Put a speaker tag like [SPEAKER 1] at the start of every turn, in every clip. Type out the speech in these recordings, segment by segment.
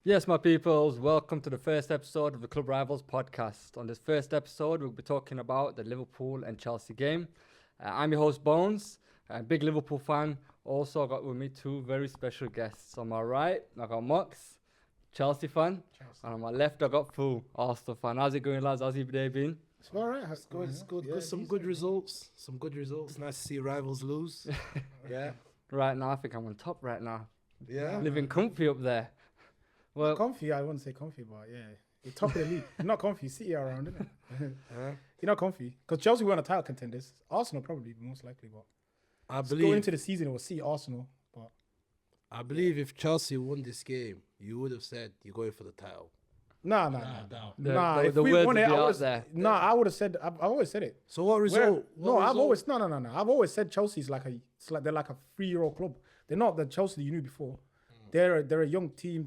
[SPEAKER 1] Yes, my peoples, welcome to the first episode of the Club Rivals podcast. On this first episode, we'll be talking about the Liverpool and Chelsea game. I'm your host, Bones, a big Liverpool fan. Also, I got with me two very special guests. On my right, I got Mox, Chelsea fan. And on my left, I got Fu, Arsenal fan. How's it going, lads? How's your day been?
[SPEAKER 2] It's all right. It's good.
[SPEAKER 3] It's good.
[SPEAKER 2] Yeah,
[SPEAKER 3] Good. Some good results. Some good results. Nice to see rivals lose. Yeah.
[SPEAKER 1] Right now, I think I'm on top right now.
[SPEAKER 3] Yeah.
[SPEAKER 1] Living comfy up there. Well,
[SPEAKER 2] Comfy, I wouldn't say comfy, but yeah. You're top of the league. You're not comfy. City are around, isn't it? You're not comfy. Because Chelsea weren't a title contenders. Arsenal probably, most likely, but
[SPEAKER 3] I
[SPEAKER 2] going into the season, it was City, Arsenal. But
[SPEAKER 3] I believe if Chelsea won this game, you would have said you're going for the title.
[SPEAKER 2] Nah.
[SPEAKER 1] the
[SPEAKER 2] If we
[SPEAKER 1] words
[SPEAKER 2] won
[SPEAKER 1] would
[SPEAKER 2] it,
[SPEAKER 1] be
[SPEAKER 2] I
[SPEAKER 1] out
[SPEAKER 2] would
[SPEAKER 1] there.
[SPEAKER 2] I would have said. I've always said it.
[SPEAKER 3] So what result?
[SPEAKER 2] No, I've always I've always said Chelsea's they're like a 3-year-old club. They're not the Chelsea you knew before. They're a young team.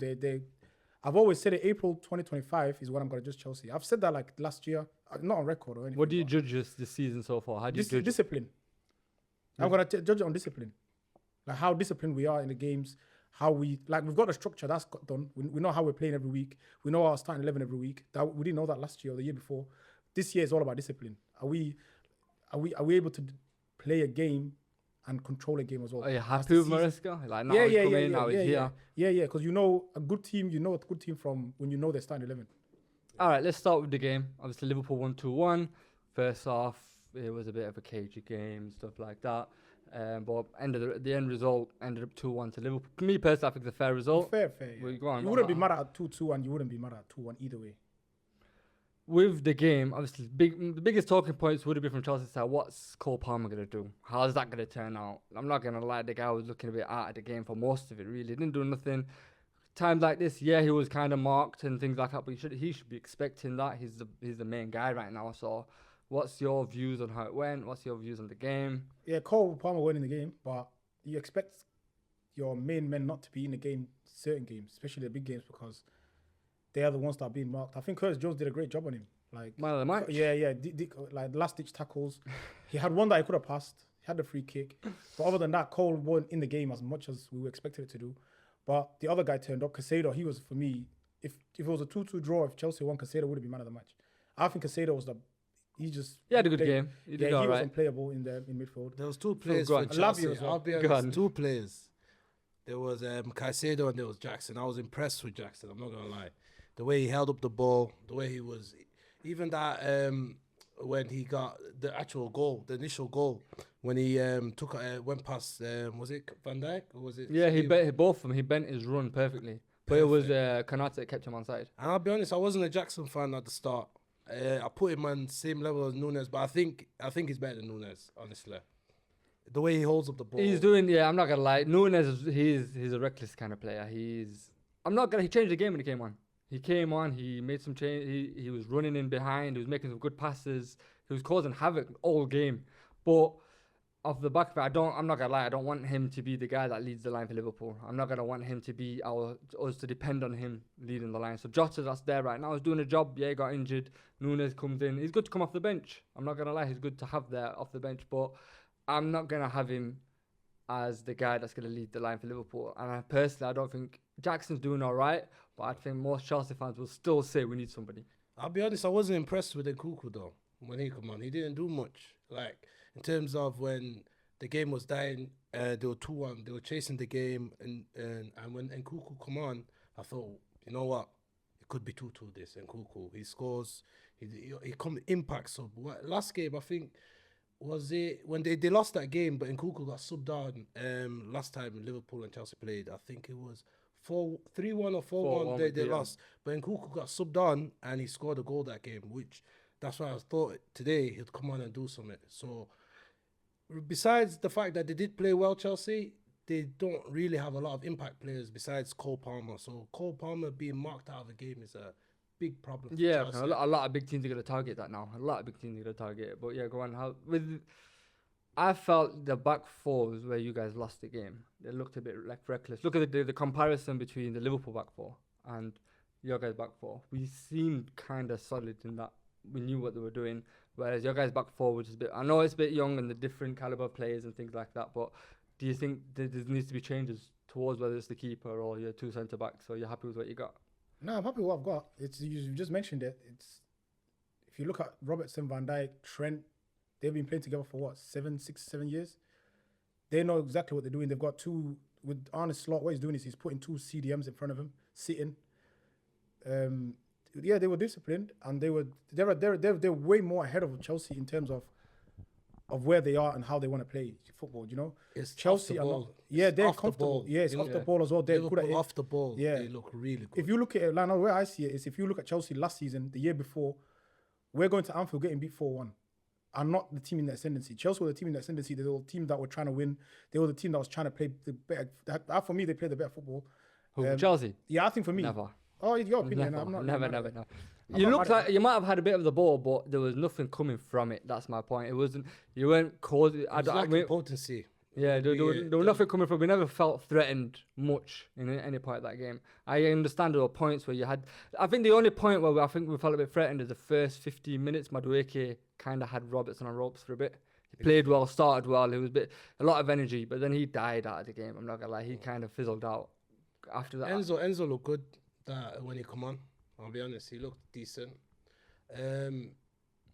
[SPEAKER 2] I've always said it. April 2025 is when I'm gonna judge Chelsea. I've said that like last year, not on record or anything.
[SPEAKER 1] What do you judge this season so far? How do you judge it?
[SPEAKER 2] Discipline. I'm gonna judge it on discipline, like how disciplined we are in the games. How we've got a structure that's got done. We know how we're playing every week. We know our starting 11 every week. We didn't know that last year or the year before. This year is all about discipline. Are we able to play a game and control a game as well?
[SPEAKER 1] Are you happy with Maresca? Like now he's come in, now he's here.
[SPEAKER 2] Yeah. Because you know a good team from when you know they're starting 11.
[SPEAKER 1] All right, let's start with the game. Obviously, Liverpool won 2-1. First off, it was a bit of a cagey game, stuff like that. But the end result ended up 2-1 to Liverpool. Me personally, I think it's a fair result.
[SPEAKER 2] Fair. Yeah.
[SPEAKER 1] Well, go on,
[SPEAKER 2] you wouldn't be mad at 2-2 and you wouldn't be mad at 2-1 either way.
[SPEAKER 1] With the game, obviously, the biggest talking points would have been from Chelsea's side. What's Cole Palmer going to do? How's that going to turn out? I'm not going to lie, the guy was looking a bit out of the game for most of it, really. Didn't do nothing. Times like this, yeah, he was kind of marked and things like that, but he should be expecting that. He's the main guy right now. So, what's your views on how it went? What's your views on the game?
[SPEAKER 2] Yeah, Cole Palmer winning the game, but you expect your main men not to be in the game, certain games, especially the big games, because they are the ones that are being marked. I think Curtis Jones did a great job on him. Like
[SPEAKER 1] Man of the match.
[SPEAKER 2] Yeah. Like last-ditch tackles. He had one that he could have passed. He had the free kick. But other than that, Cole wasn't in the game as much as we were expected it to do. But the other guy turned up. Casado, he was, for me, if it was a 2-2 draw, if Chelsea won, Casado would have been man of the match. I think Casado was he had
[SPEAKER 1] a good game. He
[SPEAKER 2] was unplayable in midfield.
[SPEAKER 3] There was two players
[SPEAKER 1] go
[SPEAKER 3] for
[SPEAKER 1] on.
[SPEAKER 3] Chelsea.
[SPEAKER 2] Lavia as well.
[SPEAKER 3] I'll be honest, two players. There was Caicedo and there was Jackson. I was impressed with Jackson. I'm not gonna lie. The way he held up the ball, the way he was, even that when he got the actual goal, the initial goal, when he went past, was it Van Dijk or was it?
[SPEAKER 1] Yeah, he bent both of them. He bent his run perfectly. But it was Konate that kept him on side.
[SPEAKER 3] And I'll be honest, I wasn't a Jackson fan at the start. I put him on the same level as Nunes, but I think he's better than Nunes, honestly. The way he holds up the ball.
[SPEAKER 1] He's doing, I'm not gonna lie. Nunes, he's a reckless kind of player. He changed the game when he came on. He came on, he made some change. He was running in behind. He was making some good passes. He was causing havoc all game. But off the back of it, I'm not gonna lie. I don't want him to be the guy that leads the line for Liverpool. I'm not gonna want him to be us to depend on him leading the line. So Jota, that's there right now, is doing a job. Yeah, he got injured. Nunes comes in. He's good to come off the bench. I'm not gonna lie. He's good to have there off the bench. But I'm not gonna have him as the guy that's gonna lead the line for Liverpool. And I don't think Jackson's doing all right. But I think most Chelsea fans will still say we need somebody.
[SPEAKER 3] I'll be honest, I wasn't impressed with Nkunku though. When he come on, he didn't do much. Like in terms of when the game was dying, they were 2-1. They were chasing the game, and when Nkunku come on, I thought, you know what, it could be 2-2. This Nkunku, he scores, he impacts. So last game, I think was it when they lost that game, but Nkunku got subbed on. Last time Liverpool and Chelsea played, I think it was 3-1 or 4-1. They lost, but Nkunku got subbed on and he scored a goal that game, which that's why I thought today he'd come on and do something. So besides the fact that they did play well, Chelsea, they don't really have a lot of impact players besides Cole Palmer. So Cole Palmer being marked out of the game is a big problem for Chelsea.
[SPEAKER 1] A lot of big teams are going to target that now. A lot of big teams are going to target it. But yeah, go on. I felt the back four was where you guys lost the game. They looked a bit like reckless. Look at the comparison between the Liverpool back four and your guys' back four. We seemed kind of solid in that we knew what they were doing, whereas your guys' back four was just a bit. I know it's a bit young and the different caliber of players and things like that, but do you think there needs to be changes towards whether it's the keeper or your two centre backs, or you're happy with what you got?
[SPEAKER 2] No, I'm happy with what I've got. It's you just mentioned it. It's if you look at Robertson, Van Dijk, Trent, they've been playing together for what 6, 7 years. They know exactly what they're doing. They've got two with Arne Slot. What he's doing is he's putting 2 CDMs in front of him, sitting. They were disciplined and they're way more ahead of Chelsea in terms of where they are and how they want to play football. You know,
[SPEAKER 3] It's
[SPEAKER 2] Chelsea
[SPEAKER 3] off the
[SPEAKER 2] are
[SPEAKER 3] ball.
[SPEAKER 2] not. Yeah,
[SPEAKER 3] It's
[SPEAKER 2] they're
[SPEAKER 3] off the
[SPEAKER 2] comfortable.
[SPEAKER 3] ball.
[SPEAKER 2] Yeah, it's
[SPEAKER 3] You
[SPEAKER 2] off
[SPEAKER 3] know,
[SPEAKER 2] the ball as well. They're good at
[SPEAKER 3] Liverpool
[SPEAKER 2] it.
[SPEAKER 3] off the ball.
[SPEAKER 2] Yeah.
[SPEAKER 3] They look really good.
[SPEAKER 2] If you look at it, like, now where I see it is if you look at Chelsea last season, the year before, we're going to Anfield getting beat 4-1. And not the team in the ascendancy. Chelsea were the team in the ascendancy. They were the team that were trying to win. They were the team that was trying to play the better. For me, they played the better football.
[SPEAKER 1] Who, Chelsea?
[SPEAKER 2] Yeah, I think for me.
[SPEAKER 1] Never.
[SPEAKER 2] Oh, it's your opinion.
[SPEAKER 1] Never.
[SPEAKER 2] I'm not.
[SPEAKER 1] Never.
[SPEAKER 2] I'm not-
[SPEAKER 1] No.
[SPEAKER 2] I'm
[SPEAKER 1] You
[SPEAKER 2] not
[SPEAKER 1] looked
[SPEAKER 2] mad at
[SPEAKER 1] like you might have had a bit of the ball, but there was nothing coming from it. That's my point. It wasn't. You weren't causing.
[SPEAKER 3] It's like potency.
[SPEAKER 1] Yeah, there was nothing coming from. We never felt threatened much in any part of that game. I understand there were points where you had. I think the only point where I think we felt a bit threatened is the first 15 minutes. Madueke kind of had Robertson on ropes for a bit. He played well, started well. It was a lot of energy, but then he died out of the game. I'm not gonna lie, he kind of fizzled out after that.
[SPEAKER 3] Enzo looked good when he come on. I'll be honest, he looked decent. I'm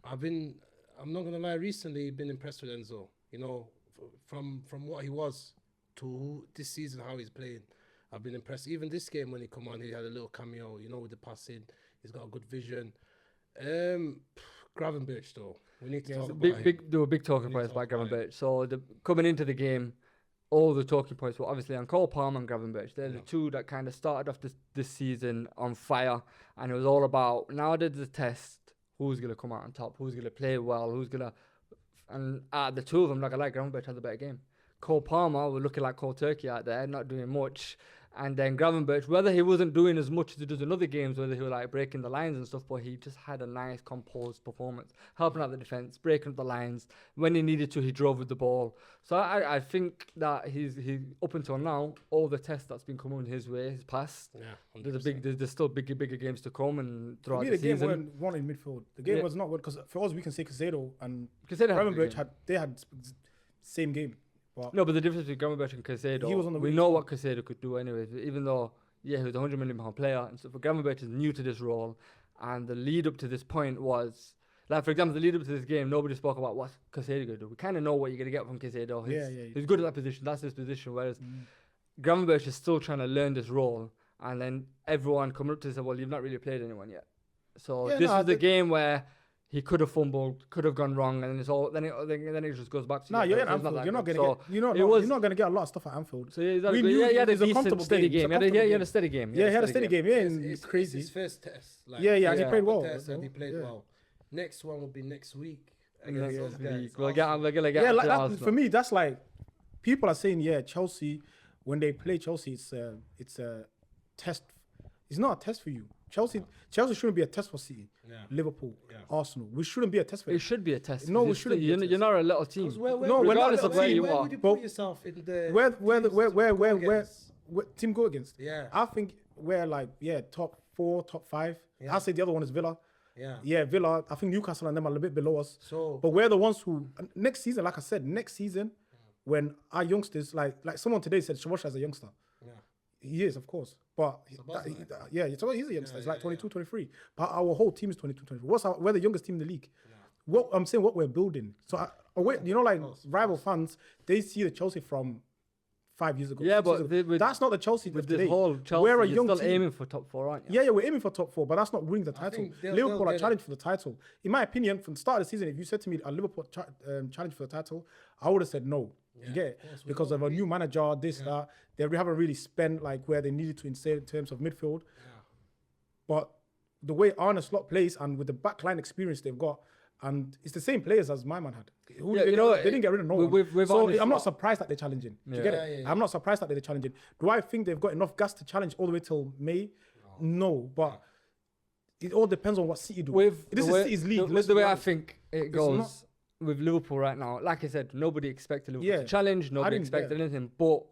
[SPEAKER 3] not gonna lie, recently been impressed with Enzo. You know, from what he was to this season, how he's playing, I've been impressed. Even this game when he come on, he had a little cameo. You know, with the passing, he's got a good vision. Gravenberch though, we need to talk about him.
[SPEAKER 1] There were big talking points about Gravenberch. So coming into the game, all the talking points were obviously on Cole Palmer and Gravenberch. They're the two that kind of started off this season on fire, and it was all about now there's the test. Who's gonna come out on top? Who's gonna play well? And out of the two of them, like I like Gravenberch had a better game. Cole Palmer was looking like cold turkey out there, not doing much. And then Gravenberch, whether he wasn't doing as much as he does in other games, whether he was like breaking the lines and stuff, but he just had a nice composed performance, helping out the defense, breaking up the lines. When he needed to, he drove with the ball. So I think that he's up until now, all the tests that's been coming his way, his past.
[SPEAKER 3] Yeah,
[SPEAKER 1] There's still bigger games to come and throughout
[SPEAKER 2] For me,
[SPEAKER 1] the
[SPEAKER 2] the game
[SPEAKER 1] season.
[SPEAKER 2] weren't one in midfield. The game was not good because for us, we can say Caicedo and
[SPEAKER 1] Caicedo had a good
[SPEAKER 2] Gravenberch
[SPEAKER 1] game.
[SPEAKER 2] had same game. But
[SPEAKER 1] No, but the difference between Gravenberch and Caicedo,
[SPEAKER 2] He was on the
[SPEAKER 1] we
[SPEAKER 2] wing
[SPEAKER 1] know
[SPEAKER 2] too.
[SPEAKER 1] what Caicedo could do anyways. Even though, he was a £100 million player. And so for Gravenberch is new to this role. And the lead up to this point was, like, for example, the lead up to this game, nobody spoke about what Caicedo going to do. We kind of know what you're going to get from Caicedo. He's good at that position. That's his position. Whereas Gravenberch is still trying to learn this role. And then everyone coming up to say, well, you've not really played anyone yet. So this is the game where he could have fumbled, could have gone wrong, and then it's all. Then it just goes back to.
[SPEAKER 2] No, you're at Anfield. You're not going to get a lot of stuff at Anfield.
[SPEAKER 1] So he had a decent, steady game. He had a steady game.
[SPEAKER 2] Yeah, he had a steady game. Yeah,
[SPEAKER 3] It's
[SPEAKER 2] crazy.
[SPEAKER 3] his first test. Like,
[SPEAKER 2] And he played well.
[SPEAKER 3] And he played well. Next one will be next week.
[SPEAKER 1] Next week.
[SPEAKER 3] We'll
[SPEAKER 2] For me, that's like people are saying, Chelsea when they play Chelsea, it's a test. It's not a test for you. Chelsea shouldn't be a test for City, Liverpool, Arsenal. We shouldn't be a test for them.
[SPEAKER 1] It should be a test.
[SPEAKER 2] No, we shouldn't.
[SPEAKER 1] You're not a little team.
[SPEAKER 2] Regardless of where you are.
[SPEAKER 3] Where would you put yourself in the
[SPEAKER 2] Where team go against?
[SPEAKER 3] Yeah.
[SPEAKER 2] I think we're like top 4, top 5.
[SPEAKER 3] Yeah.
[SPEAKER 2] I say the other one is Villa.
[SPEAKER 3] Yeah.
[SPEAKER 2] Villa. I think Newcastle and them are a little bit below us.
[SPEAKER 3] So,
[SPEAKER 2] but we're the ones who next season, like I said, when our youngsters like someone today said Shabosha is a youngster. He is, of course. But he's a youngster. It's like 22, 23. But our whole team is 22, 23. We're the youngest team in the league. What I'm saying, what we're building. So, rival fans, they see the Chelsea from 5 years ago.
[SPEAKER 1] Yeah, but
[SPEAKER 2] that's not the Chelsea
[SPEAKER 1] with
[SPEAKER 2] today.
[SPEAKER 1] this whole Chelsea,
[SPEAKER 2] we're a
[SPEAKER 1] you're
[SPEAKER 2] young
[SPEAKER 1] still
[SPEAKER 2] team.
[SPEAKER 1] aiming for top 4, aren't you?
[SPEAKER 2] Yeah, we're aiming for top 4, but that's not winning the title. Liverpool are challenging for the title. In my opinion, from the start of the season, if you said to me, "Are Liverpool challenge for the title?" I would have said no. You get it? Because of a new manager, that. They haven't really spent like where they needed to in terms of midfield. But the way Arne Slot plays and with the backline experience they've got, and it's the same players as my man had. They didn't get rid of no one. So I'm not surprised that they're challenging. Do you get it? I'm not surprised that they're challenging. Do I think they've got enough gas to challenge all the way till May? No, but it all depends on what City do. This is City's league.
[SPEAKER 1] The way I think it goes with Liverpool right now, like I said, nobody expected Liverpool to challenge. Nobody expected anything. But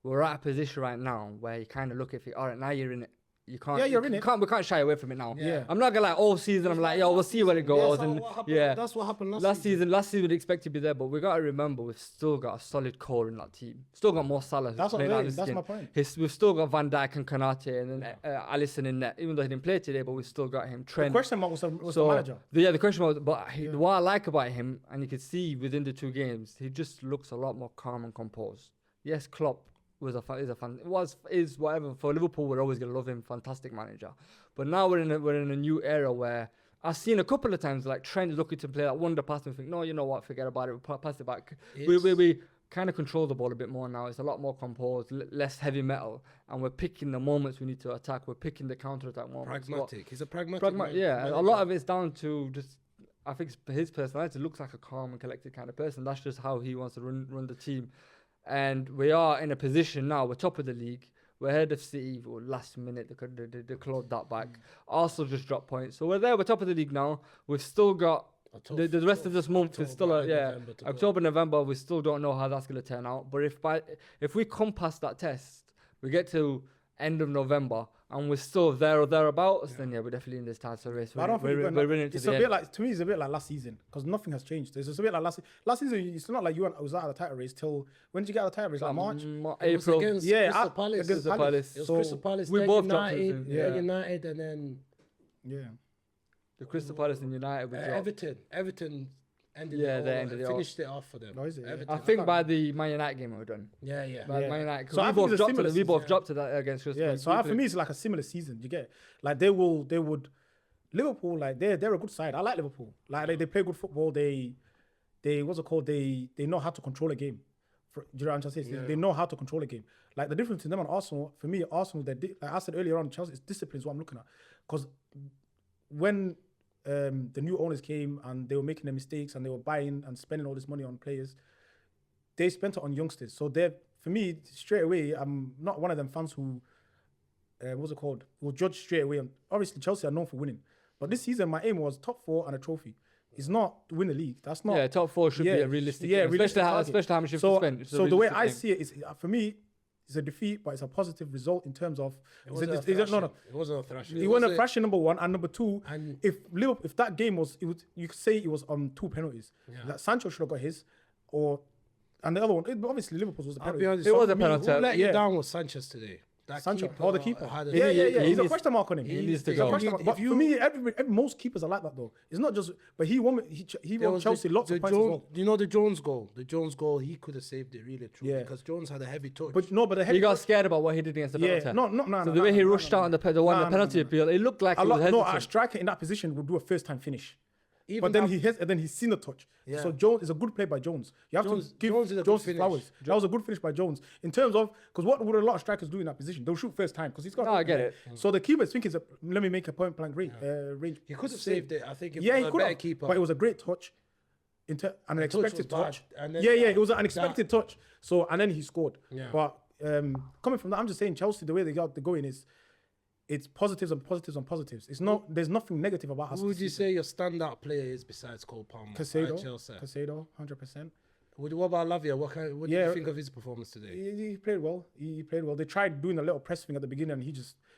[SPEAKER 1] we're at a position right now where you kind of look at it. All right, now you're in it. you can't.
[SPEAKER 2] Yeah, you're in
[SPEAKER 1] you
[SPEAKER 2] it.
[SPEAKER 1] can't. We can't shy away from it now.
[SPEAKER 2] Yeah.
[SPEAKER 1] I'm not gonna like all season. I'm like, yo, we'll see where it goes.
[SPEAKER 3] That's
[SPEAKER 1] And
[SPEAKER 3] what happened-
[SPEAKER 1] yeah,
[SPEAKER 3] that's what happened
[SPEAKER 1] last season we'd expect to be there, but we gotta remember we've still got a solid core in that team. Still got more Salah.
[SPEAKER 2] That's what
[SPEAKER 1] playing
[SPEAKER 2] I'm
[SPEAKER 1] out
[SPEAKER 2] saying.
[SPEAKER 1] of
[SPEAKER 2] That's
[SPEAKER 1] skin.
[SPEAKER 2] my point.
[SPEAKER 1] We've still got Van Dijk and Konate, and then Alisson in net. Even though he didn't play today, but we still got him.
[SPEAKER 2] The
[SPEAKER 1] Trent.
[SPEAKER 2] question mark was the manager.
[SPEAKER 1] The question was, but what I like about him, and you can see within the 2 games, he just looks a lot more calm and composed. Yes, Klopp is whatever for Liverpool. We're always gonna love him, fantastic manager. But now we're in a new era where I've seen a couple of times like Trent looking to play that wonder pass and think, no, you know what, forget about it, we'll pass it back. We kind of control the ball a bit more now. It's a lot more composed, less heavy metal, and we're picking the moments we need to attack. We're picking the counter-attack moments.
[SPEAKER 3] Pragmatic. He's a pragmatic.
[SPEAKER 1] Yeah, a lot of it's down to just, I think his personality looks like a calm and collected kind of person. That's just how he wants to run the team. And we are in a position now, we're top of the league. We're ahead of City, last minute, they clawed that back. Arsenal just dropped points. So we're there, we're top of the league now. We've still got, the rest of this month is still, October, November, we still don't know how that's going to turn out. But if we come past that test, we get to end of November, and we're still there or thereabouts, then we're definitely in this title race.
[SPEAKER 2] I don't think
[SPEAKER 1] we're running to
[SPEAKER 2] it's
[SPEAKER 1] the
[SPEAKER 2] a
[SPEAKER 1] end.
[SPEAKER 2] bit like, to me, it's a bit like last season because nothing has changed. It's just a bit like last season. It's not like you was out of the title race till when did you get out of the title race? Like March,
[SPEAKER 1] April.
[SPEAKER 3] Against
[SPEAKER 2] Crystal
[SPEAKER 3] Palace.
[SPEAKER 2] against
[SPEAKER 1] Palace.
[SPEAKER 3] It was
[SPEAKER 2] So
[SPEAKER 3] Crystal Palace.
[SPEAKER 1] we
[SPEAKER 3] then
[SPEAKER 1] both dropped
[SPEAKER 3] United,
[SPEAKER 1] it,
[SPEAKER 3] United, and then
[SPEAKER 1] The Crystal Palace and United. We dropped.
[SPEAKER 3] Everton ended
[SPEAKER 1] Yeah,
[SPEAKER 3] it
[SPEAKER 1] they
[SPEAKER 3] all,
[SPEAKER 1] ended it
[SPEAKER 3] finished it off for them.
[SPEAKER 2] Oh, is it? Yeah.
[SPEAKER 3] Everton.
[SPEAKER 1] I think by the Man United game we're done.
[SPEAKER 3] Yeah.
[SPEAKER 1] By
[SPEAKER 2] Yeah.
[SPEAKER 1] Man United, 'cause
[SPEAKER 2] So I
[SPEAKER 1] we
[SPEAKER 2] think
[SPEAKER 1] both
[SPEAKER 2] it's a
[SPEAKER 1] dropped to
[SPEAKER 2] similar
[SPEAKER 1] we both
[SPEAKER 2] season.
[SPEAKER 1] dropped to that against Crystal
[SPEAKER 2] Yeah,
[SPEAKER 1] Palace.
[SPEAKER 2] so for me, it's like a similar season. You get like they would Liverpool, like they're a good side. I like Liverpool. Like they play good football. They what's it called? They know how to control a game. Do you know what I'm trying to say? They know how to control a game. Like the difference between them and Arsenal, for me, Arsenal, like I said earlier on, Chelsea, it's discipline is what I'm looking at. Because when the new owners came and they were making their mistakes and they were buying and spending all this money on players, they spent it on youngsters. So for me, straight away, I'm not one of them fans who, what's it called, will judge straight away. And obviously, Chelsea are known for winning. But this season, my aim was top 4 and a trophy. It's not to win the league. That's not.
[SPEAKER 1] Yeah, top 4 should be a realistic.
[SPEAKER 2] Yeah,
[SPEAKER 1] game, especially how much you've spent.
[SPEAKER 2] So the way I see it is, for me, it's a defeat, but it's a positive result in terms of.
[SPEAKER 3] It wasn't a thrashing.
[SPEAKER 2] It wasn't a thrashing, number one, and number two.
[SPEAKER 3] And
[SPEAKER 2] if that game was, you could say it was on 2 penalties.
[SPEAKER 3] Yeah.
[SPEAKER 2] That Sancho should have got his, and the other one. Obviously, Liverpool's was the
[SPEAKER 3] I'll
[SPEAKER 2] penalty.
[SPEAKER 3] be honest.
[SPEAKER 1] It was a
[SPEAKER 3] for me,
[SPEAKER 1] penalty.
[SPEAKER 3] Who let you
[SPEAKER 2] Yeah.
[SPEAKER 3] down was Sanchez today. That
[SPEAKER 2] Sancho,
[SPEAKER 3] keeper
[SPEAKER 2] the keeper.
[SPEAKER 3] had a-
[SPEAKER 2] Yeah.
[SPEAKER 1] he
[SPEAKER 2] He's a
[SPEAKER 1] needs-
[SPEAKER 2] question mark on him.
[SPEAKER 1] he needs to
[SPEAKER 2] He's a
[SPEAKER 1] go.
[SPEAKER 2] question mark. But for me, most keepers are like that though. It's not just, but he won
[SPEAKER 3] There was
[SPEAKER 2] Chelsea lots
[SPEAKER 3] the
[SPEAKER 2] of points as well.
[SPEAKER 3] Do you know the Jones goal? The Jones goal, he could have saved it really true
[SPEAKER 2] Yeah.
[SPEAKER 3] because Jones had a heavy touch.
[SPEAKER 2] But the heavy
[SPEAKER 1] He got scared about what he did against the penalty.
[SPEAKER 2] no.
[SPEAKER 1] So the way he rushed out on the penalty appeal, it looked like he was
[SPEAKER 2] a
[SPEAKER 1] hesitant.
[SPEAKER 2] striker in that position would do a first time finish.
[SPEAKER 3] Even
[SPEAKER 2] But then
[SPEAKER 3] that-
[SPEAKER 2] he's seen the touch.
[SPEAKER 3] Yeah.
[SPEAKER 2] So Jones is a good play by Jones. You have
[SPEAKER 3] Jones-
[SPEAKER 2] to give
[SPEAKER 3] Jones is a good
[SPEAKER 2] Jones his
[SPEAKER 3] finish.
[SPEAKER 2] flowers. That was a good finish by Jones. In terms of, because what would a lot of strikers do in that position? They'll shoot first time because he's got.
[SPEAKER 1] No, I get it.
[SPEAKER 2] So the keeper is thinking, let me make a point blank range.
[SPEAKER 3] he could have saved it. I think if
[SPEAKER 2] Yeah,
[SPEAKER 3] he
[SPEAKER 2] he
[SPEAKER 3] was a
[SPEAKER 2] could
[SPEAKER 3] better
[SPEAKER 2] have.
[SPEAKER 3] keeper.
[SPEAKER 2] But it was a great touch. And an
[SPEAKER 3] touch was
[SPEAKER 2] expected
[SPEAKER 3] bad.
[SPEAKER 2] touch.
[SPEAKER 3] And then
[SPEAKER 2] It was an unexpected touch. So, and then he scored.
[SPEAKER 3] Yeah.
[SPEAKER 2] But coming from that, I'm just saying Chelsea, the way they're going is, it's positives and positives and positives. It's not. There's nothing negative about us.
[SPEAKER 3] Who would you say your standout player is besides Cole Palmer? at Chelsea.
[SPEAKER 2] Casado, 100%.
[SPEAKER 3] What about Lavia? What did you think of his performance today?
[SPEAKER 2] He played well. He played well. They tried doing a little press thing at the beginning, and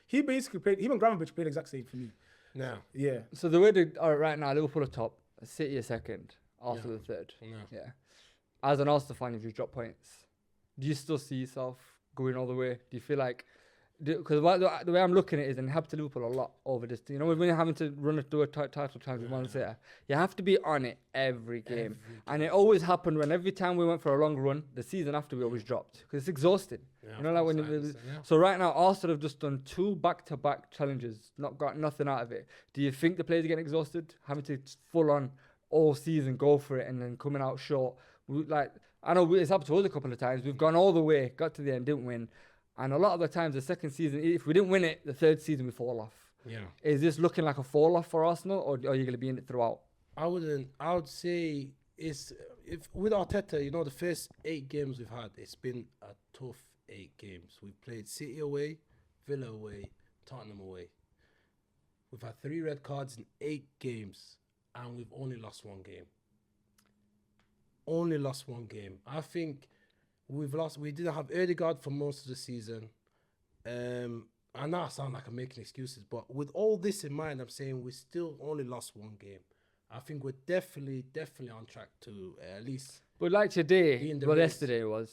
[SPEAKER 2] he basically played. Him and Gravenberch played exact same for me.
[SPEAKER 3] No.
[SPEAKER 2] Yeah.
[SPEAKER 1] So the way they are right now, Liverpool are top, City are second, Arsenal are third.
[SPEAKER 3] No.
[SPEAKER 1] Yeah. As an Arsenal fan, if you drop points, do you still see yourself going all the way? Do you feel like, because the way I'm looking at it is, and it happened to Liverpool a lot over this, when you're having to do a title challenge with Man City, you have to be on it every game. And it always happened when every time we went for a long run, the season after we always dropped, because it's exhausting. So right now, Arsenal have just done 2 back-to-back challenges, not got nothing out of it. Do you think the players are getting exhausted, having to full on all season go for it and then coming out short? I know it's happened to us a couple of times. We've gone all the way, got to the end, didn't win. And a lot of the times, the second season, if we didn't win it, the third season we fall off.
[SPEAKER 3] Yeah.
[SPEAKER 1] Is this looking like a fall off for Arsenal, or are you going to be in it throughout?
[SPEAKER 3] I would say if with Arteta, the first 8 games we've had, it's been a tough 8 games. We've played City away, Villa away, Tottenham away. We've had 3 red cards in 8 games, and we've only lost 1 game. Only lost 1 game. I think we didn't have Ødegaard for most of the season. I know I sound like I'm making excuses, but with all this in mind, I'm saying we still only lost one game. I think we're definitely on track to at least.
[SPEAKER 1] But like
[SPEAKER 3] Be
[SPEAKER 1] today,
[SPEAKER 3] in the
[SPEAKER 1] well,
[SPEAKER 3] race.
[SPEAKER 1] yesterday was,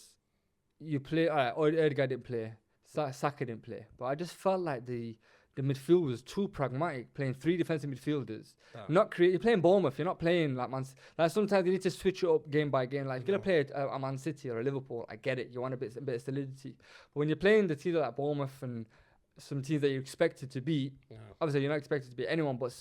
[SPEAKER 1] you play, Odegaard didn't play, Saka didn't play. But I just felt like the midfield was too pragmatic, playing 3 defensive midfielders. You're playing Bournemouth, you're not playing like like sometimes you need to switch it up game by game. Like, if you're going to play a Man City or a Liverpool, I get it, you want a bit of solidity. But when you're playing the teams like Bournemouth and some teams that you're expected to beat, obviously you're not expected to beat anyone, but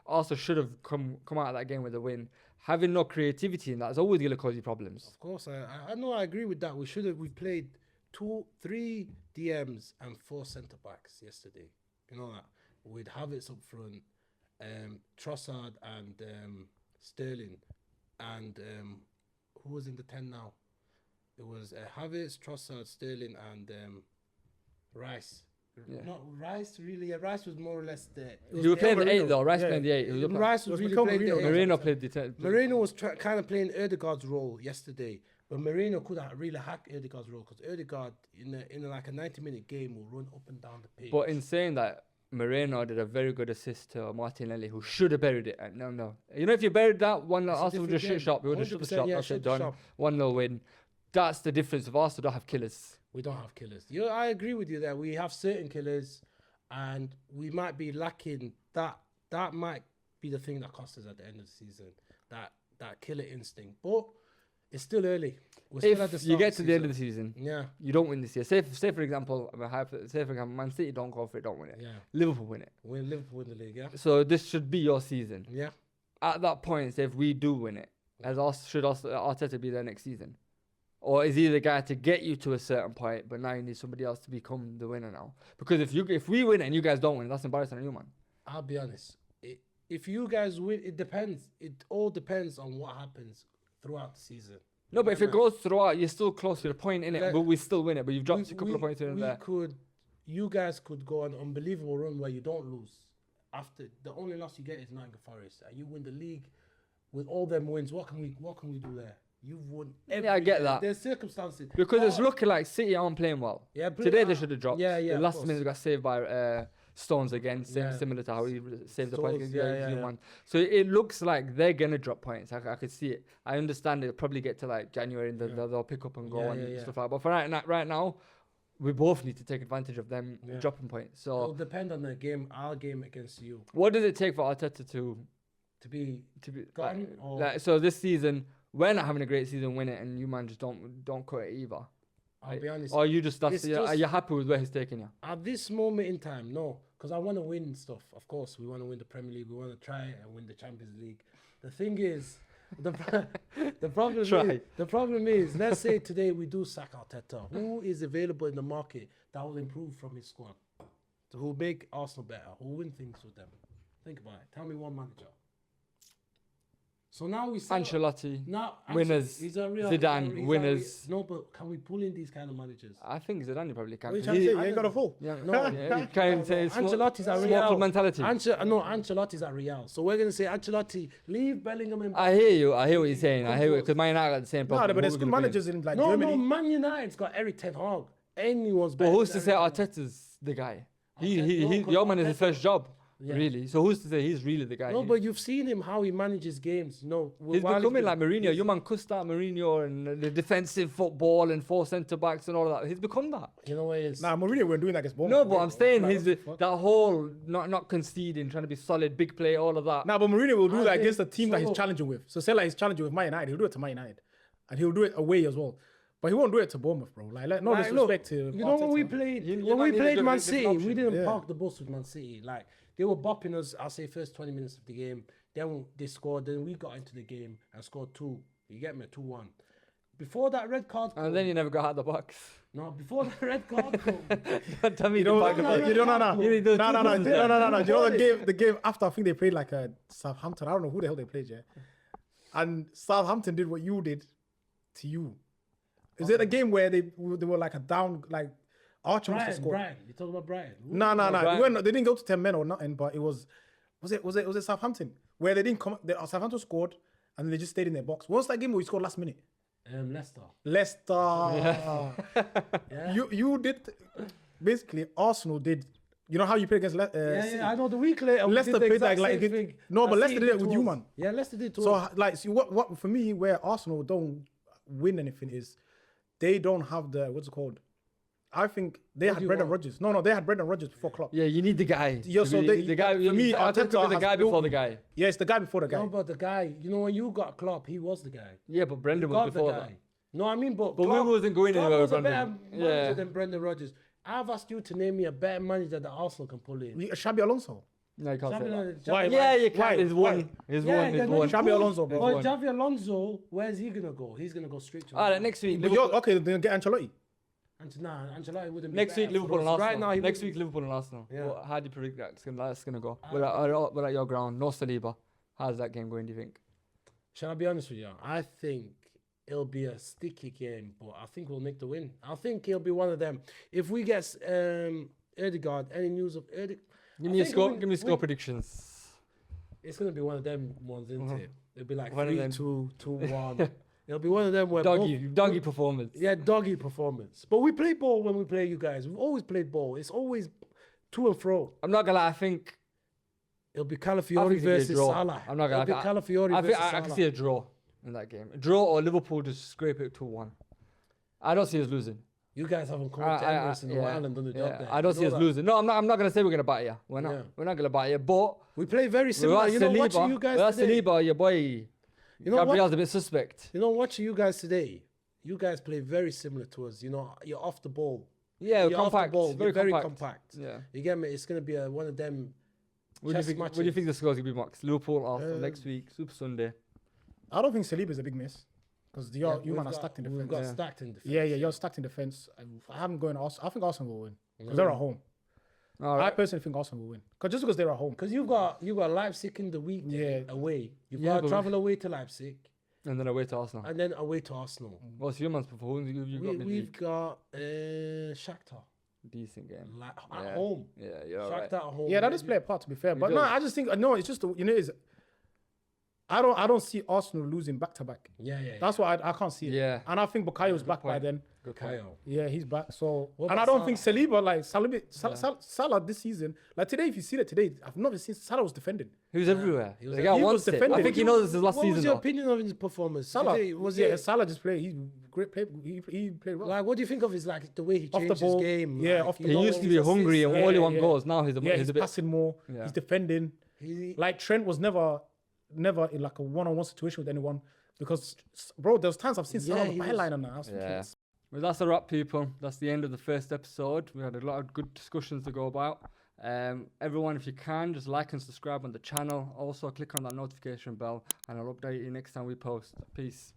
[SPEAKER 1] also should have come out of that game with a win. Having no creativity in that is always going to cause you problems.
[SPEAKER 3] Of course, I know, I agree with that. We played 3 DMs and 4 centre backs yesterday. You know that with Havertz up front, Trossard and Sterling, and who was in the 10 now? It was Havertz, Trossard, Sterling, and Rice.
[SPEAKER 1] Yeah.
[SPEAKER 3] Not Rice, really. Yeah, Rice was more or less there.
[SPEAKER 1] You were playing the 8 though. Rice playing the 8.
[SPEAKER 3] Rice was really playing the 8.
[SPEAKER 1] Moreno played the 10.
[SPEAKER 3] Moreno was kind of playing Odegaard's role yesterday, but Moreno could have really hacked Odegaard's role because Odegaard in like a 90-minute game will run up and down the pitch.
[SPEAKER 1] But in saying that, Moreno did a very good assist to Martinelli, who should have buried it. No. You know, if you buried that, 1-0, Arsenal would just shut shop. We would have shut the shop.
[SPEAKER 3] Yeah,
[SPEAKER 1] That's it, done. 1-0 win. That's the difference. If Arsenal don't have killers.
[SPEAKER 3] We don't have killers. I agree with you there. We have certain killers, and we might be lacking that. That might be the thing that costs us at the end of the season. That killer instinct. But it's still early. We're still at the
[SPEAKER 1] If
[SPEAKER 3] start
[SPEAKER 1] you get
[SPEAKER 3] of
[SPEAKER 1] to
[SPEAKER 3] the
[SPEAKER 1] the end of
[SPEAKER 3] season.
[SPEAKER 1] the season,
[SPEAKER 3] Yeah.
[SPEAKER 1] you don't win this year. Say for example, Man City don't go for it, don't win it.
[SPEAKER 3] Yeah.
[SPEAKER 1] Liverpool win it.
[SPEAKER 3] Liverpool win the league, yeah.
[SPEAKER 1] So this should be your season.
[SPEAKER 3] Yeah.
[SPEAKER 1] At that point, say if we do win it, should Arteta be there next season? Or is he the guy to get you to a certain point, but now you need somebody else to become the winner now? Because if we win it and you guys don't win, that's embarrassing on you, man.
[SPEAKER 3] I'll be honest. If you guys win, it depends. It all depends on what happens throughout the season.
[SPEAKER 1] No, but if it goes throughout, you're still close to the point in it,
[SPEAKER 3] Like,
[SPEAKER 1] but we still win it. But you've dropped a couple of points here and there.
[SPEAKER 3] You guys could go on an unbelievable run where you don't lose. After the only loss you get is Nottingham Forest, and you win the league with all them wins. What can we do there? You've won everything.
[SPEAKER 1] Yeah, I get that.
[SPEAKER 3] There's circumstances.
[SPEAKER 1] Because it's looking like City aren't playing well.
[SPEAKER 3] Yeah,
[SPEAKER 1] Today they should have dropped.
[SPEAKER 3] Yeah,
[SPEAKER 1] The last minute they got saved by Stones again, similar to how he saved the points against
[SPEAKER 3] yeah.
[SPEAKER 1] So it looks like they're going to drop points. I could see it. I understand they'll probably get to like January and they'll pick up and go and stuff like that. But for right now, we both need to take advantage of them dropping points. So
[SPEAKER 3] it'll depend on the game, our game against you.
[SPEAKER 1] What does it take for Arteta to
[SPEAKER 3] be
[SPEAKER 1] gone? So this season, we're not having a great season, win it, and you man just don't cut it either.
[SPEAKER 3] I'll be honest.
[SPEAKER 1] Or you just are you happy with where he's taking you?
[SPEAKER 3] At this moment in time, no, because I want to win stuff. Of course, we want to win the Premier League. We want to try and win the Champions League. The thing is, the problem is, let's say today we do sack Arteta. Who is available in the market that will improve from his squad? Who will make Arsenal better? Who will win things with them? Think about it. Tell me one manager. So now we
[SPEAKER 1] Ancelotti, winners. Zidane, winners.
[SPEAKER 3] No, but can we pull in these kind of managers?
[SPEAKER 1] I think Zidane probably can.
[SPEAKER 2] What are you trying to say? You ain't got a full.
[SPEAKER 1] Yeah,
[SPEAKER 3] no,
[SPEAKER 1] you can't say
[SPEAKER 3] Ancelotti's at
[SPEAKER 1] small
[SPEAKER 3] Real.
[SPEAKER 1] mentality.
[SPEAKER 3] Ancelotti's at Real. So we're gonna say Ancelotti, leave Bellingham in.
[SPEAKER 1] I hear you. I hear what you're saying. I hear it because Man United got the same problem.
[SPEAKER 2] No, but there's good managers in like Germany.
[SPEAKER 3] No, Man United's got Eric Ten Hag. Anyone's better.
[SPEAKER 1] But who's to say Arteta's the guy? Your man is his first job. Yeah. Really? So who's to say he's really the guy?
[SPEAKER 3] No, but you've seen him how he manages games. No,
[SPEAKER 1] he's becoming like Mourinho. Your man could start Mourinho and the defensive football and 4 centre backs and all of that. He's become that.
[SPEAKER 3] You know what it is?
[SPEAKER 2] Nah, Mourinho weren't doing that against Bournemouth.
[SPEAKER 1] No, but I'm saying that whole not conceding, trying to be solid, big play, all of that.
[SPEAKER 2] Nah, but Mourinho will do that against the team that he's challenging with. So say like he's challenging with Man United, he'll do it to Man United, and he'll do it away as well. But he won't do it to Bournemouth, bro. No disrespect to.
[SPEAKER 3] You know when we played Man City, we didn't park the bus with Man City. Like they were bopping us. I'll say first 20 minutes of the game. Then they scored. Then we got into the game and scored 2. You get me, 2-1. Before that red card.
[SPEAKER 1] And then you never got out of the box.
[SPEAKER 3] No, before the red card.
[SPEAKER 1] Don't tell me
[SPEAKER 2] you don't. No. You know the game after I think they played like a Southampton. I don't know who the hell they played, yeah. And Southampton did what you did to you. Is it a game where they were like a down, like Archer must have scored?
[SPEAKER 3] Brian, you talking about Brian?
[SPEAKER 2] No. They didn't go to 10 men or nothing, but it was it Southampton where they didn't come? Southampton scored and then they just stayed in their box. What was that game where we scored last minute? Leicester.
[SPEAKER 3] Yeah.
[SPEAKER 2] You did basically Arsenal did You know how you play against
[SPEAKER 3] I know the week later. we
[SPEAKER 2] Leicester
[SPEAKER 3] did the
[SPEAKER 2] played that
[SPEAKER 3] exact
[SPEAKER 2] like
[SPEAKER 3] same thing.
[SPEAKER 2] no,
[SPEAKER 3] I
[SPEAKER 2] but
[SPEAKER 3] see
[SPEAKER 2] Leicester
[SPEAKER 3] it
[SPEAKER 2] did it with
[SPEAKER 3] to
[SPEAKER 2] you,
[SPEAKER 3] us.
[SPEAKER 2] man.
[SPEAKER 3] Yeah, Leicester did to
[SPEAKER 2] So
[SPEAKER 3] us.
[SPEAKER 2] like, see what for me, where Arsenal don't win anything is they don't have the what's it called? I think they
[SPEAKER 3] What
[SPEAKER 2] had
[SPEAKER 3] do you
[SPEAKER 2] Brendan
[SPEAKER 3] want?
[SPEAKER 2] Rodgers. No, they had Brendan Rodgers before Klopp.
[SPEAKER 1] Yeah, you need the guy.
[SPEAKER 2] Yeah,
[SPEAKER 1] to
[SPEAKER 2] so
[SPEAKER 1] be-
[SPEAKER 2] they-
[SPEAKER 1] the guy.
[SPEAKER 2] for me,
[SPEAKER 1] I think
[SPEAKER 2] Arteta
[SPEAKER 1] the
[SPEAKER 2] has
[SPEAKER 1] guy before
[SPEAKER 2] built-
[SPEAKER 1] the guy.
[SPEAKER 2] Yeah, it's the guy before the guy.
[SPEAKER 3] No, but the guy, you know, when you got Klopp, he was the guy.
[SPEAKER 1] Yeah, but Brendan
[SPEAKER 3] You
[SPEAKER 1] was
[SPEAKER 3] got the
[SPEAKER 1] before
[SPEAKER 3] guy.
[SPEAKER 1] that.
[SPEAKER 3] No, I mean, but
[SPEAKER 1] But
[SPEAKER 3] Klopp,
[SPEAKER 1] we wasn't going
[SPEAKER 3] Klopp
[SPEAKER 1] anywhere
[SPEAKER 3] was
[SPEAKER 1] with
[SPEAKER 3] a better
[SPEAKER 1] Brendan.
[SPEAKER 3] manager
[SPEAKER 1] Yeah.
[SPEAKER 3] than Brendan Rodgers. I've asked you to name me a better manager that Arsenal can pull in.
[SPEAKER 2] Xabi Alonso.
[SPEAKER 1] No, you can't say that.
[SPEAKER 2] Why?
[SPEAKER 1] Yeah, you
[SPEAKER 2] Why?
[SPEAKER 1] can. He's
[SPEAKER 2] Why?
[SPEAKER 1] one. He's
[SPEAKER 3] Yeah,
[SPEAKER 1] one.
[SPEAKER 3] yeah,
[SPEAKER 1] He's
[SPEAKER 3] no,
[SPEAKER 1] one.
[SPEAKER 3] you
[SPEAKER 2] Xabi
[SPEAKER 3] could.
[SPEAKER 2] Alonso, bro.
[SPEAKER 3] But
[SPEAKER 1] one.
[SPEAKER 3] Xavi Alonso, where's he gonna go? He's gonna go straight to.
[SPEAKER 1] All right, next week.
[SPEAKER 2] But
[SPEAKER 1] Liverpool-
[SPEAKER 2] okay, then get Ancelotti.
[SPEAKER 3] Nah, Ancelotti wouldn't. be
[SPEAKER 1] Next week,
[SPEAKER 3] better
[SPEAKER 1] Liverpool
[SPEAKER 3] for
[SPEAKER 1] and
[SPEAKER 3] us.
[SPEAKER 1] Arsenal.
[SPEAKER 3] Right now, he
[SPEAKER 1] Next
[SPEAKER 3] wouldn't-
[SPEAKER 1] week, Liverpool and Arsenal.
[SPEAKER 3] Yeah.
[SPEAKER 1] Well, how do you predict that's gonna go? Without your ground, no Saliba. How's that game going? Do you think?
[SPEAKER 3] Shall I be honest with you? I think it'll be a sticky game, but I think we'll make the win. I think he'll be one of them. If we get Ødegaard, any news of Ødegaard,
[SPEAKER 1] Give me a score. Give me score predictions.
[SPEAKER 3] it's gonna be one of them ones, isn't it? It'll be like
[SPEAKER 1] One of
[SPEAKER 3] 3-2,
[SPEAKER 1] them.
[SPEAKER 3] 2-1. It'll be one of them where
[SPEAKER 1] Doggy performance.
[SPEAKER 3] Yeah, doggy performance. But we play ball when we play you guys. We've always played ball. It's always to and fro.
[SPEAKER 1] I'm not gonna lie. I think
[SPEAKER 3] It'll be
[SPEAKER 1] I
[SPEAKER 3] Calafiori
[SPEAKER 1] think it'll be a
[SPEAKER 3] versus
[SPEAKER 1] draw.
[SPEAKER 3] Salah.
[SPEAKER 1] I'm not gonna
[SPEAKER 3] It'll be
[SPEAKER 1] lie.
[SPEAKER 3] Calafiori
[SPEAKER 1] I
[SPEAKER 3] versus
[SPEAKER 1] think I
[SPEAKER 3] Salah.
[SPEAKER 1] can see a draw in that game. A draw or Liverpool just scrape it 2-1. I don't see us losing.
[SPEAKER 3] You guys haven't come to Emirates in a while and done the job there.
[SPEAKER 1] I don't
[SPEAKER 3] You
[SPEAKER 1] see
[SPEAKER 3] know
[SPEAKER 1] us
[SPEAKER 3] that.
[SPEAKER 1] losing. No, I'm not gonna say we're gonna batter you. We're not.
[SPEAKER 3] Yeah.
[SPEAKER 1] We're not gonna batter you. But
[SPEAKER 3] We play very similar.
[SPEAKER 1] without
[SPEAKER 3] You know, watching
[SPEAKER 1] Saliba,
[SPEAKER 3] you guys
[SPEAKER 1] without
[SPEAKER 3] today.
[SPEAKER 1] Saliba, your boy
[SPEAKER 3] You know what?
[SPEAKER 1] Gabriel's a bit suspect.
[SPEAKER 3] You know, watching you guys today. You guys play very similar to us. You know, you're off the ball.
[SPEAKER 1] Yeah,
[SPEAKER 3] You're off the
[SPEAKER 1] compact.
[SPEAKER 3] ball.
[SPEAKER 1] Very
[SPEAKER 3] You're very
[SPEAKER 1] compact.
[SPEAKER 3] compact.
[SPEAKER 1] Yeah.
[SPEAKER 3] You get me? It's gonna be one of them.
[SPEAKER 1] What do you
[SPEAKER 3] chess
[SPEAKER 1] think? What do you
[SPEAKER 3] matches.
[SPEAKER 1] think the score's gonna be, Max? Liverpool, Arsenal next week, Super Sunday.
[SPEAKER 2] I don't think Saliba is a big miss because you
[SPEAKER 3] we've
[SPEAKER 2] man are
[SPEAKER 3] got-
[SPEAKER 2] stacked in
[SPEAKER 3] We've
[SPEAKER 2] defense.
[SPEAKER 3] got
[SPEAKER 1] Yeah.
[SPEAKER 3] stacked in defense.
[SPEAKER 2] Yeah, you're stacked in defense. I haven't going Arsenal. I think Arsenal will win because they're at home.
[SPEAKER 1] All
[SPEAKER 2] I
[SPEAKER 1] right.
[SPEAKER 2] personally think Arsenal will win just because they're at home.
[SPEAKER 3] Because you've got Leipzig in the week
[SPEAKER 2] Yeah.
[SPEAKER 3] away. You've
[SPEAKER 1] Yeah,
[SPEAKER 3] got
[SPEAKER 1] but-
[SPEAKER 3] to travel away to Leipzig
[SPEAKER 1] And then away to Arsenal.
[SPEAKER 3] and then away to Arsenal.
[SPEAKER 1] What's your man's performance? You've got
[SPEAKER 3] We've
[SPEAKER 1] midweek.
[SPEAKER 3] got Shakhtar
[SPEAKER 1] Decent game.
[SPEAKER 3] at
[SPEAKER 1] Yeah.
[SPEAKER 3] home.
[SPEAKER 1] Yeah, you're
[SPEAKER 3] Shakhtar
[SPEAKER 1] right.
[SPEAKER 3] at home.
[SPEAKER 2] Yeah, that does play a part to be fair. But no,
[SPEAKER 1] does.
[SPEAKER 2] I just think no. It's just is I don't see Arsenal losing back to back.
[SPEAKER 3] Yeah, yeah.
[SPEAKER 2] That's why I can't see it.
[SPEAKER 1] Yeah.
[SPEAKER 2] And I think Bukayo's back by
[SPEAKER 1] point.
[SPEAKER 2] then.
[SPEAKER 1] Good point.
[SPEAKER 3] Kyle.
[SPEAKER 2] Yeah, he's back. So
[SPEAKER 3] What
[SPEAKER 2] and I
[SPEAKER 3] about
[SPEAKER 2] don't think Saliba like Salah this season. Like today, if you see it today, I've never seen Salah was defending.
[SPEAKER 1] He was everywhere.
[SPEAKER 3] He was
[SPEAKER 1] The guy
[SPEAKER 2] he was
[SPEAKER 1] wants it. I
[SPEAKER 2] defending.
[SPEAKER 1] think he knows this is last
[SPEAKER 3] What was
[SPEAKER 1] season
[SPEAKER 3] your
[SPEAKER 1] though.
[SPEAKER 3] opinion of his performance?
[SPEAKER 2] Salah
[SPEAKER 3] Was
[SPEAKER 2] Salah just played. He's great. He played well.
[SPEAKER 3] like? What do you think of his the way he
[SPEAKER 2] Off the
[SPEAKER 3] changed
[SPEAKER 2] ball,
[SPEAKER 3] his game?
[SPEAKER 2] yeah,
[SPEAKER 3] like,
[SPEAKER 2] off the
[SPEAKER 1] He
[SPEAKER 2] ball.
[SPEAKER 1] used to be hungry and
[SPEAKER 2] Yeah,
[SPEAKER 1] only one
[SPEAKER 2] yeah.
[SPEAKER 1] goals. Now he's a
[SPEAKER 2] Yeah,
[SPEAKER 1] he's
[SPEAKER 2] he's
[SPEAKER 1] a bit.
[SPEAKER 2] passing more.
[SPEAKER 1] Yeah.
[SPEAKER 2] He's defending.
[SPEAKER 3] He,
[SPEAKER 2] Like Trent was never in like a one-on-one situation with anyone because, bro, there's times I've seen Salah on
[SPEAKER 3] he
[SPEAKER 2] the
[SPEAKER 3] was-
[SPEAKER 2] byline and that. I was thinking,
[SPEAKER 1] Yeah. Well, that's a wrap, people. That's the end of the first episode. We had a lot of good discussions to go about. Everyone, if you can, just like and subscribe on the channel. Also, click on that notification bell, and I'll update you next time we post. Peace.